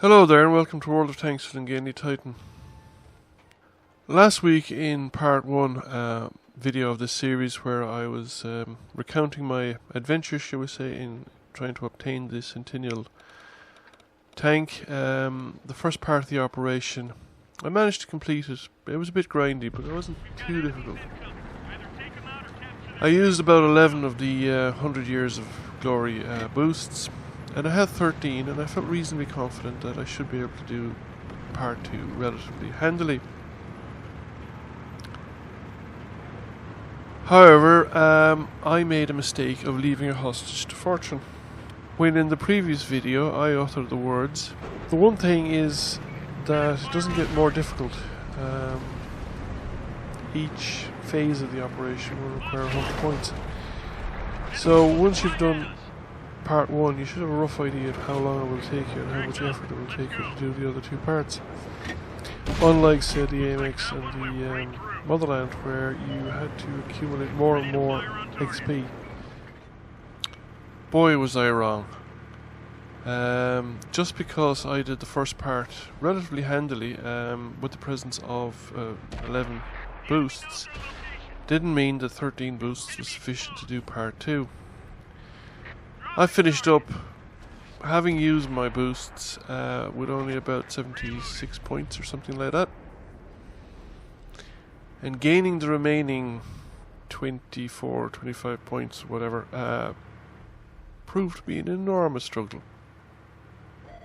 Hello there and welcome to World of Tanks with Centennial Chieftain. Last week in part 1 video of this series where I was recounting my adventures, shall we say, in trying to obtain the Centennial tank, the first part of the operation, I managed to complete it. It was a bit grindy, but it wasn't too difficult. I used about 11 of the 100 Years of Glory boosts, and I had 13, and I felt reasonably confident that I should be able to do part 2 relatively handily. However, I made a mistake of leaving a hostage to fortune. When in the previous video I uttered the words, the one thing is that it doesn't get more difficult. Each phase of the operation will require 100 points. So once you've done part 1, you should have a rough idea of how long it will take you and how much effort it will take you to do the other 2 parts. Unlike, say, the AMX and the Motherland, where you had to accumulate more and more XP. Boy, was I wrong. Just because I did the first part relatively handily, with the presence of 11 boosts, didn't mean that 13 boosts was sufficient to do part 2. I finished up having used my boosts with only about 76 points or something like that, and gaining the remaining 24, 25 points, whatever, proved to be an enormous struggle.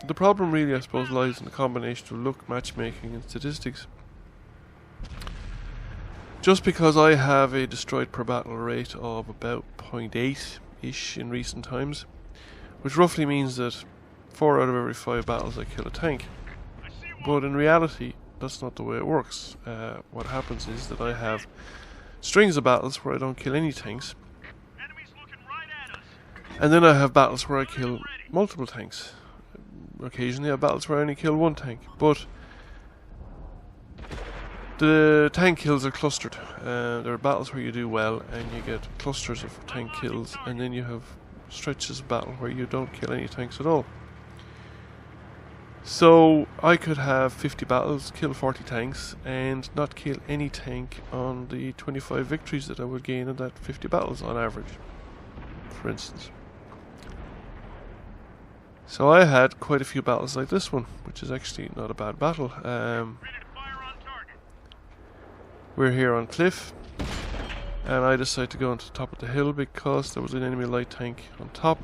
The problem really, I suppose, lies in the combination of luck, matchmaking and statistics. Just because I have a destroyed per battle rate of about 0.8-ish in recent times, which roughly means that 4 out of every 5 battles I kill a tank. But in reality, that's not the way it works. What happens is that I have strings of battles where I don't kill any tanks, and then I have battles where I kill multiple tanks. Occasionally I have battles where I only kill 1 tank, but the tank kills are clustered. There are battles where you do well and you get clusters of tank kills, and then you have stretches of battle where you don't kill any tanks at all. So I could have 50 battles, kill 40 tanks, and not kill any tank on the 25 victories that I would gain in that 50 battles on average, for instance. So I had quite a few battles like this one, which is actually not a bad battle. We're here on Cliff, and I decided to go on to the top of the hill because there was an enemy light tank on top,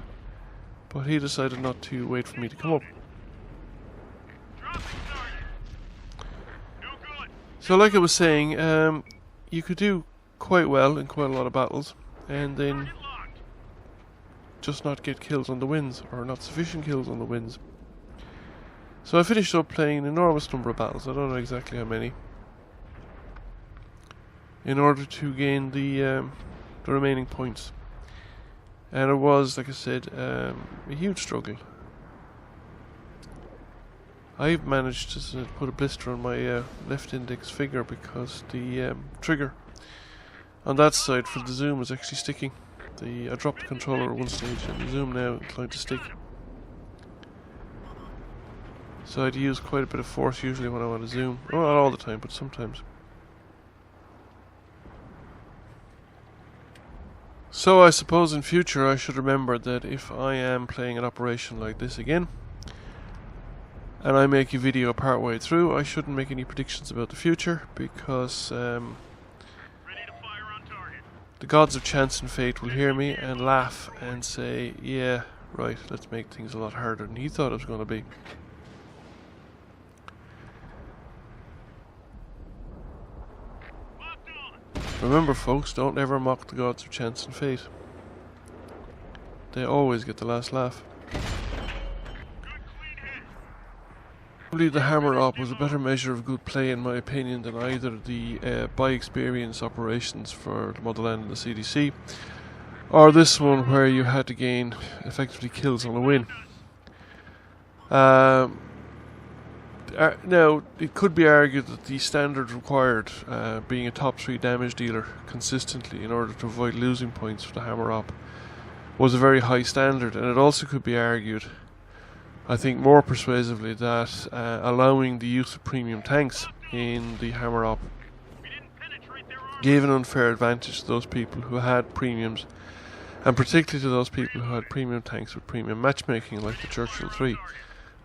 but he decided not to wait for me to come up. So like I was saying, you could do quite well in quite a lot of battles and then just not get kills on the wins, or not sufficient kills on the wins. So I finished up playing an enormous number of battles, I don't know exactly how many, in order to gain the remaining points. And it was, like I said, a huge struggle. I've managed to put a blister on my left index finger because the trigger on that side for the zoom is actually sticking. I dropped the controller at one stage and the zoom now inclined to stick. So I'd use quite a bit of force usually when I want to zoom. Well, not all the time, but sometimes. So I suppose in future I should remember that if I am playing an operation like this again, and I make a video part way through, I shouldn't make any predictions about the future, because the gods of chance and fate will hear me and laugh and say, yeah, right, let's make things a lot harder than he thought it was going to be. Remember folks, don't ever mock the gods of chance and fate. They always get the last laugh. Probably the hammer-up was a better measure of good play in my opinion than either the by experience operations for the Motherland and the CDC, or this one where you had to gain effectively kills on a win. Now, it could be argued that the standard required, being a top 3 damage dealer consistently in order to avoid losing points for the hammer-up, was a very high standard, and it also could be argued I think more persuasively that allowing the use of premium tanks in the hammer up gave an unfair advantage to those people who had premiums, and particularly to those people who had premium tanks with premium matchmaking like the Churchill 3,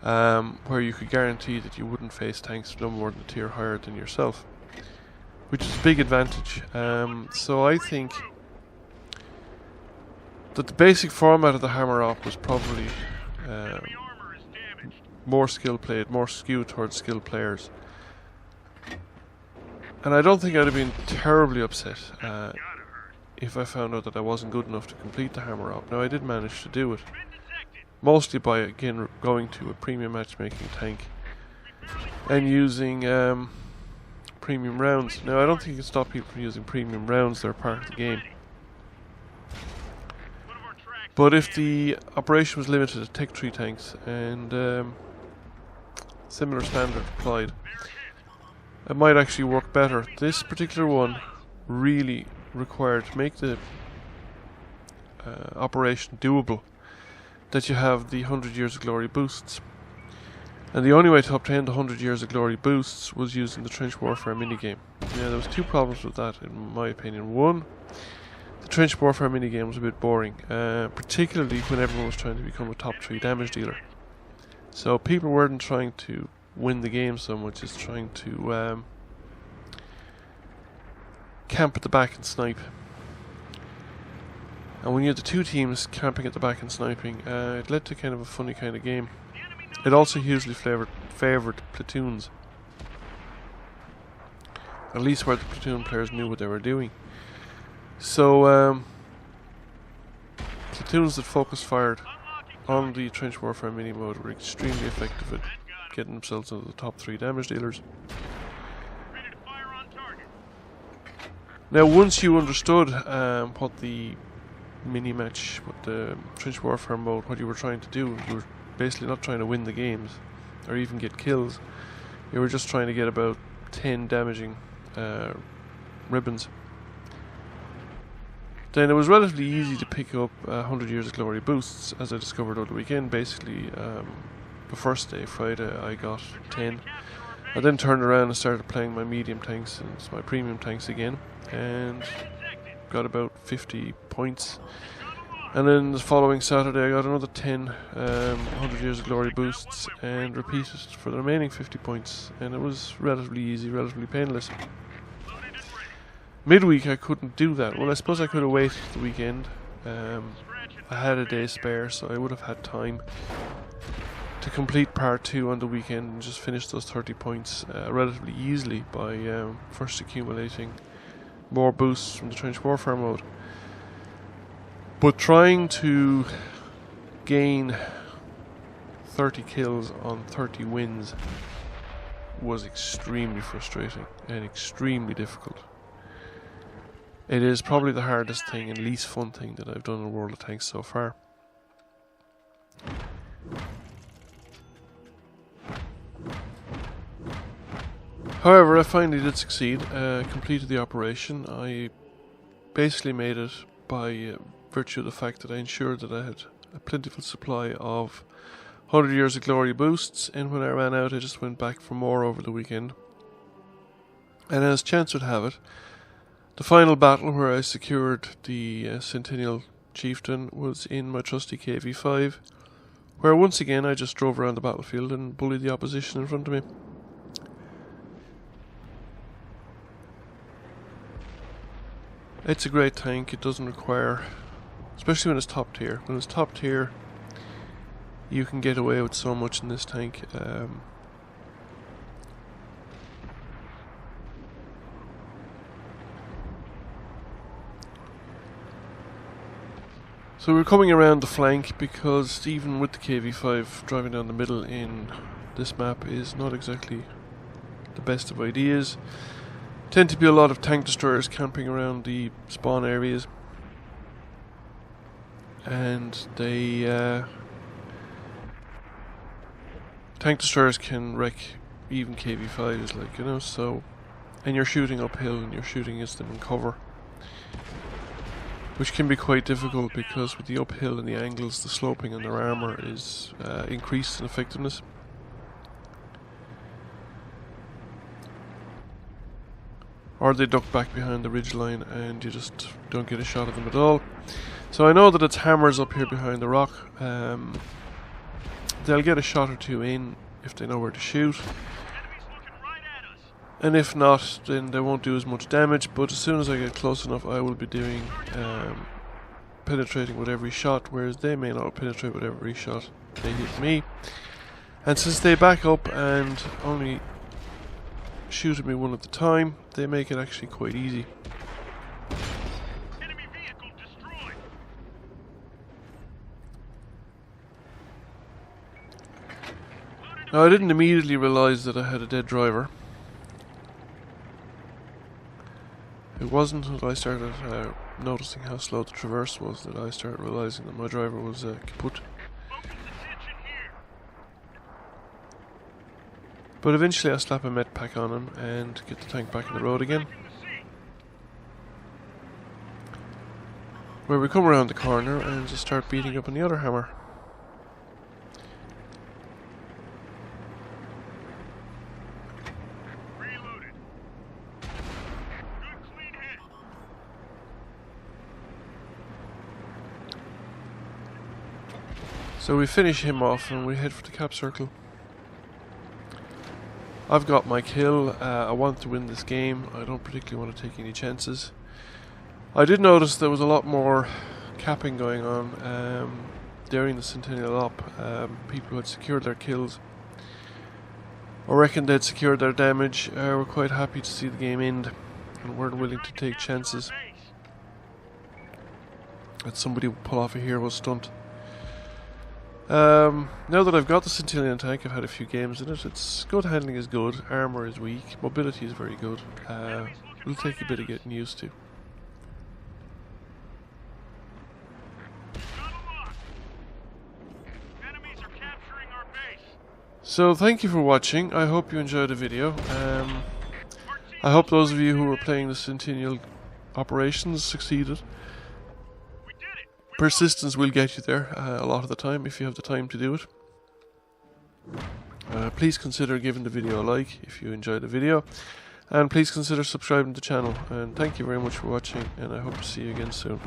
where you could guarantee that you wouldn't face tanks no more than a tier higher than yourself, which is a big advantage. So I think that the basic format of the hammer up was probably more skill played, more skewed towards skilled players. And I don't think I'd have been terribly upset if I found out that I wasn't good enough to complete the hammer up. Now, I did manage to do it, mostly by, again, going to a premium matchmaking tank and using premium rounds. Now, I don't think you can stop people from using premium rounds, they're part of the game. But if the operation was limited to Tech 3 tanks and similar standard applied, it might actually work better. This particular one really required, to make the operation doable, that you have the 100 Years of Glory boosts. And the only way to obtain the 100 Years of Glory boosts was using the Trench Warfare minigame. Now, there was two problems with that, in my opinion. One, the Trench Warfare minigame was a bit boring, particularly when everyone was trying to become a top 3 damage dealer. So people weren't trying to win the game so much as trying to camp at the back and snipe. And when you had the two teams camping at the back and sniping, it led to kind of a funny kind of game. It also hugely favoured platoons, at least where the platoon players knew what they were doing. So platoons that focus fired on the Trench Warfare mini mode were extremely effective at getting themselves into the top 3 damage dealers. Now, once you understood what the mini match, what the Trench Warfare mode, what you were trying to do, you were basically not trying to win the games or even get kills. You were just trying to get about 10 damaging ribbons. Then it was relatively easy to pick up 100 Years of Glory boosts, as I discovered over the weekend. Basically, the first day, Friday, I got 10. I then turned around and started playing my medium tanks and my premium tanks again, and got about 50 points. And then the following Saturday I got another 10 100 Years of Glory boosts and repeated for the remaining 50 points, and it was relatively easy, relatively painless. Midweek I couldn't do that. Well, I suppose I could have waited the weekend. I had a day spare, so I would have had time to complete part 2 on the weekend and just finish those 30 points relatively easily by first accumulating more boosts from the Trench Warfare mode. But trying to gain 30 kills on 30 wins was extremely frustrating and extremely difficult. It is probably the hardest thing and least fun thing that I've done in World of Tanks so far. However, I finally did succeed, completed the operation. I basically made it by virtue of the fact that I ensured that I had a plentiful supply of 100 Years of Glory boosts, and when I ran out I just went back for more over the weekend. And as chance would have it, the final battle where I secured the Centennial Chieftain was in my trusty KV-5, where once again I just drove around the battlefield and bullied the opposition in front of me. It's a great tank. It doesn't require, especially when it's top tier. When it's top tier, you can get away with so much in this tank. So we're coming around the flank because even with the KV-5, driving down the middle in this map is not exactly the best of ideas. Tend to be a lot of tank destroyers camping around the spawn areas, and they tank destroyers can wreck even KV-5s, like, you know. So, and you're shooting uphill and you're shooting against them in cover. which can be quite difficult because with the uphill and the angles, the sloping on their armour is increased in effectiveness. Or they duck back behind the ridgeline and you just don't get a shot of them at all. So I know that it's hammers up here behind the rock. They'll get a shot or two in if they know where to shoot. And if not, then they won't do as much damage, but as soon as I get close enough I will be doing penetrating with every shot, whereas they may not penetrate with every shot they hit me. And since they back up and only shoot at me one at a time, they make it actually quite easy. Enemy vehicle destroyed. Now I didn't immediately realise that I had a dead driver. It wasn't until I started noticing how slow the traverse was that I started realising that my driver was kaput. But eventually I slap a med pack on him and get the tank back in the road again. Where we come around the corner and just start beating up on the other hammer. Reloaded. Good clean hit. So we finish him off and we head for the cap circle. I've got my kill. I want to win this game. I don't particularly want to take any chances. I did notice there was a lot more capping going on during the Centennial Op. People who had secured their kills or reckoned they'd secured their damage were quite happy to see the game end and weren't willing to take chances that somebody would pull off a hero stunt. Now that I've got the Centennial tank, I've had a few games in it. Its good handling is good, armour is weak, mobility is very good. It'll take a bit of getting used to. Enemies are capturing our base. So thank you for watching. I hope you enjoyed the video. I hope those of you who were playing the Centennial operations succeeded. Persistence will get you there a lot of the time if you have the time to do it. Please consider giving the video a like if you enjoyed the video, and please consider subscribing to the channel. And thank you very much for watching, and I hope to see you again soon.